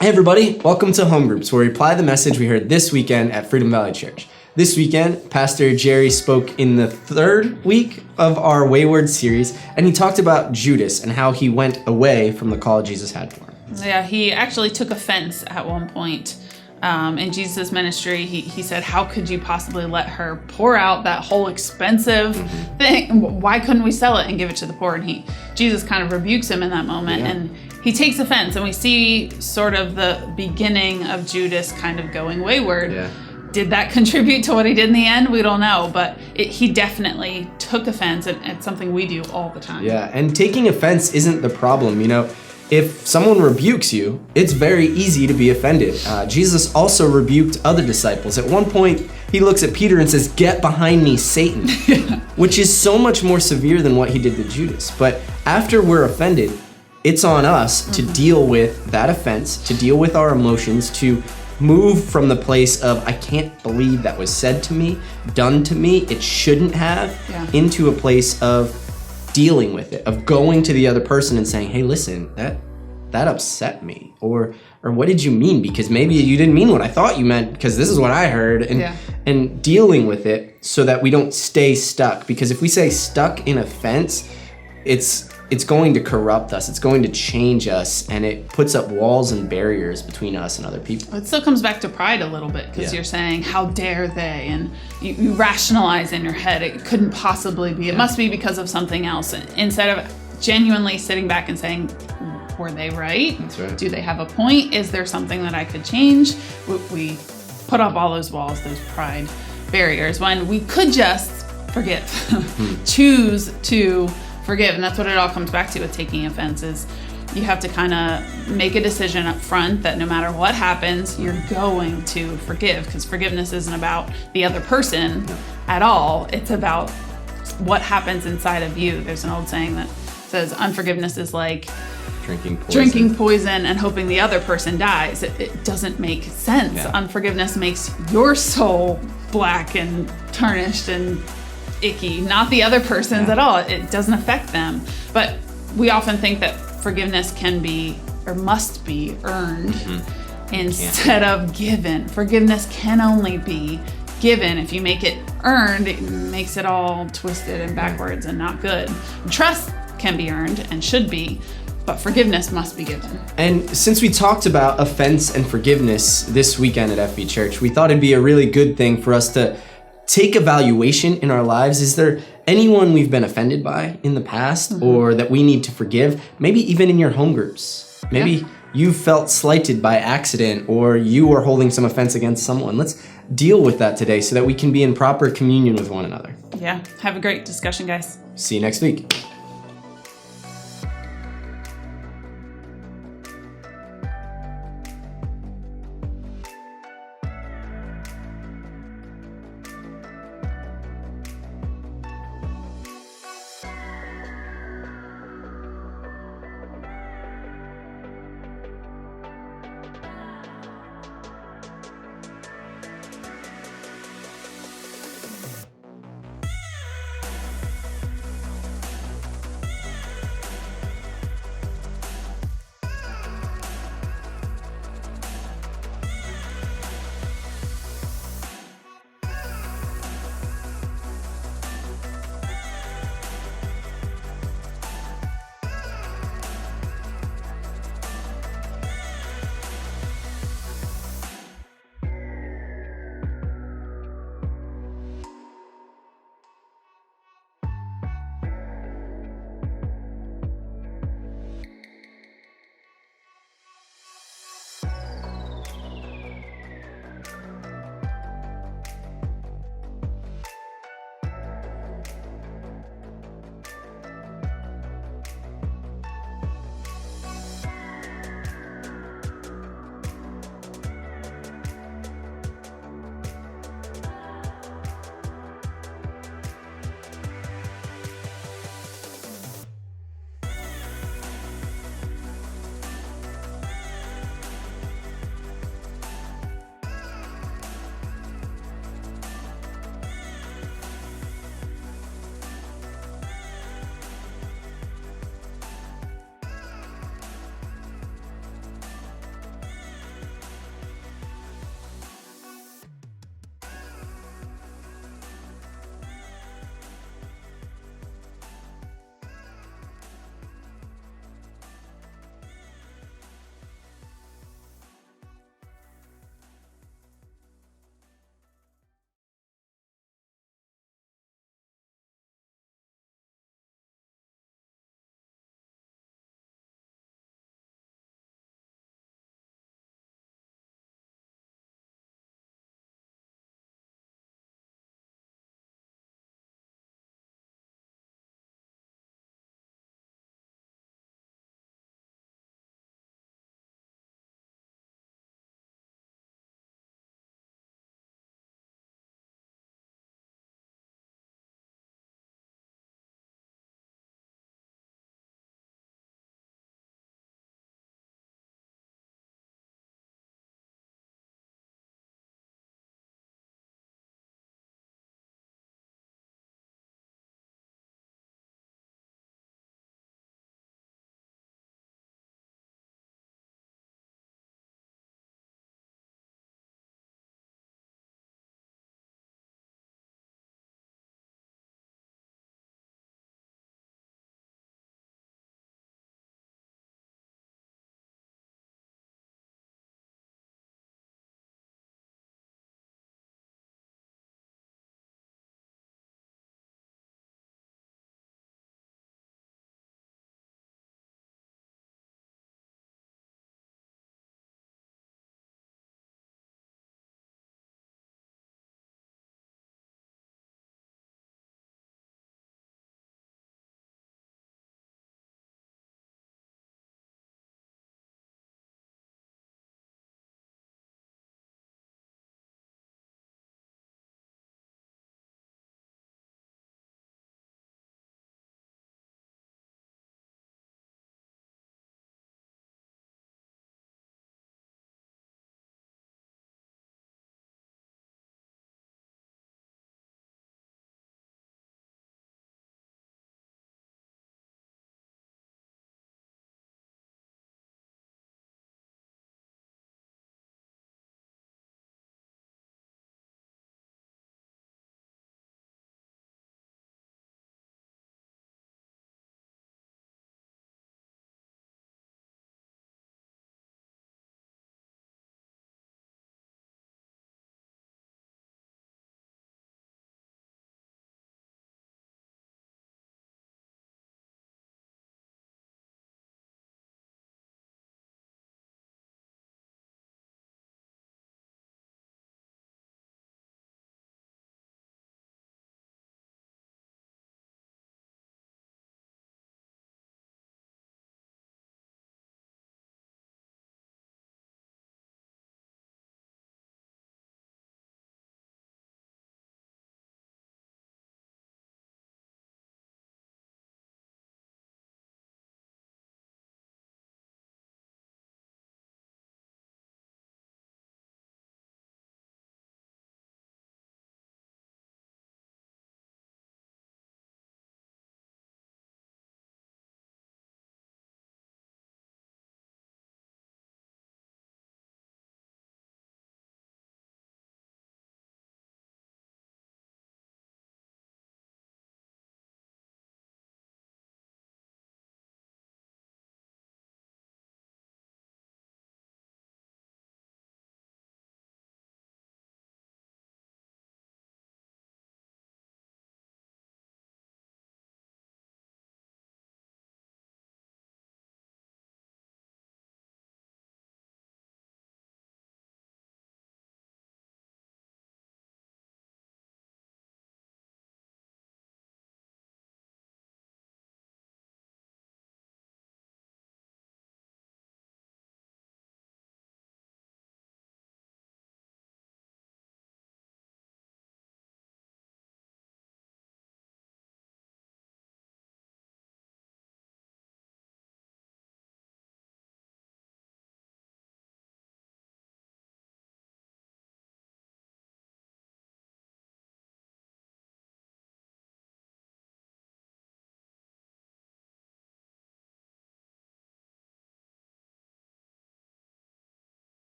Hey everybody, welcome to Home Groups, where we apply the message we heard this weekend at Freedom Valley Church. This weekend, Pastor Jerry spoke in the third week of our Wayward series, and he talked about Judas and how he went away from the call Jesus had for him. Yeah, he actually took offense at one point in Jesus' ministry. He said, how could you possibly let her pour out that whole expensive thing? Why couldn't we sell it and give it to the poor? And Jesus kind of rebukes him in that moment, and he takes offense, and we see sort of the beginning of Judas kind of going wayward. Yeah. Did that contribute to what he did in the end? We don't know, but he definitely took offense, and it's something we do all the time. Yeah, and taking offense isn't the problem. You know, if someone rebukes you, it's very easy to be offended. Jesus also rebuked other disciples. At one point, he looks at Peter and says, "Get behind me, Satan," which is so much more severe than what he did to Judas. But after we're offended, it's on us to deal with that offense, to deal with our emotions, to move from the place of, I can't believe that was said to me, done to me, it shouldn't have, into a place of dealing with it, of going to the other person and saying, hey, listen, that upset me. Or what did you mean? Because maybe you didn't mean what I thought you meant, because this is what I heard. And dealing with it so that we don't stay stuck. Because if we stay stuck in offense, it's going to corrupt us, it's going to change us, and it puts up walls and barriers between us and other people. It still comes back to pride a little bit, because you're saying, how dare they? And you rationalize in your head, it couldn't possibly be, it must be because of something else. And instead of genuinely sitting back and saying, were they right? That's right. Do they have a point? Is there something that I could change? We put up all those walls, those pride barriers, when we could just forgive, choose to forgive. And that's what it all comes back to with taking offense, is you have to kind of make a decision up front that no matter what happens, you're going to forgive, because forgiveness isn't about the other person at all. It's about what happens inside of you. There's an old saying that says unforgiveness is like drinking poison and hoping the other person dies. It doesn't make sense. Yeah. Unforgiveness makes your soul black and tarnished and icky, not the other person's at all. It doesn't affect them. But we often think that forgiveness can be or must be earned instead of given. Forgiveness can only be given. If you make it earned, it makes it all twisted and backwards and not good. Trust can be earned and should be, but forgiveness must be given. And since we talked about offense and forgiveness this weekend at FV Church, we thought it'd be a really good thing for us to take evaluation in our lives. Is there anyone we've been offended by in the past or that we need to forgive? Maybe even in your home groups. Maybe you felt slighted by accident, or you are holding some offense against someone. Let's deal with that today so that we can be in proper communion with one another. Yeah, have a great discussion, guys. See you next week.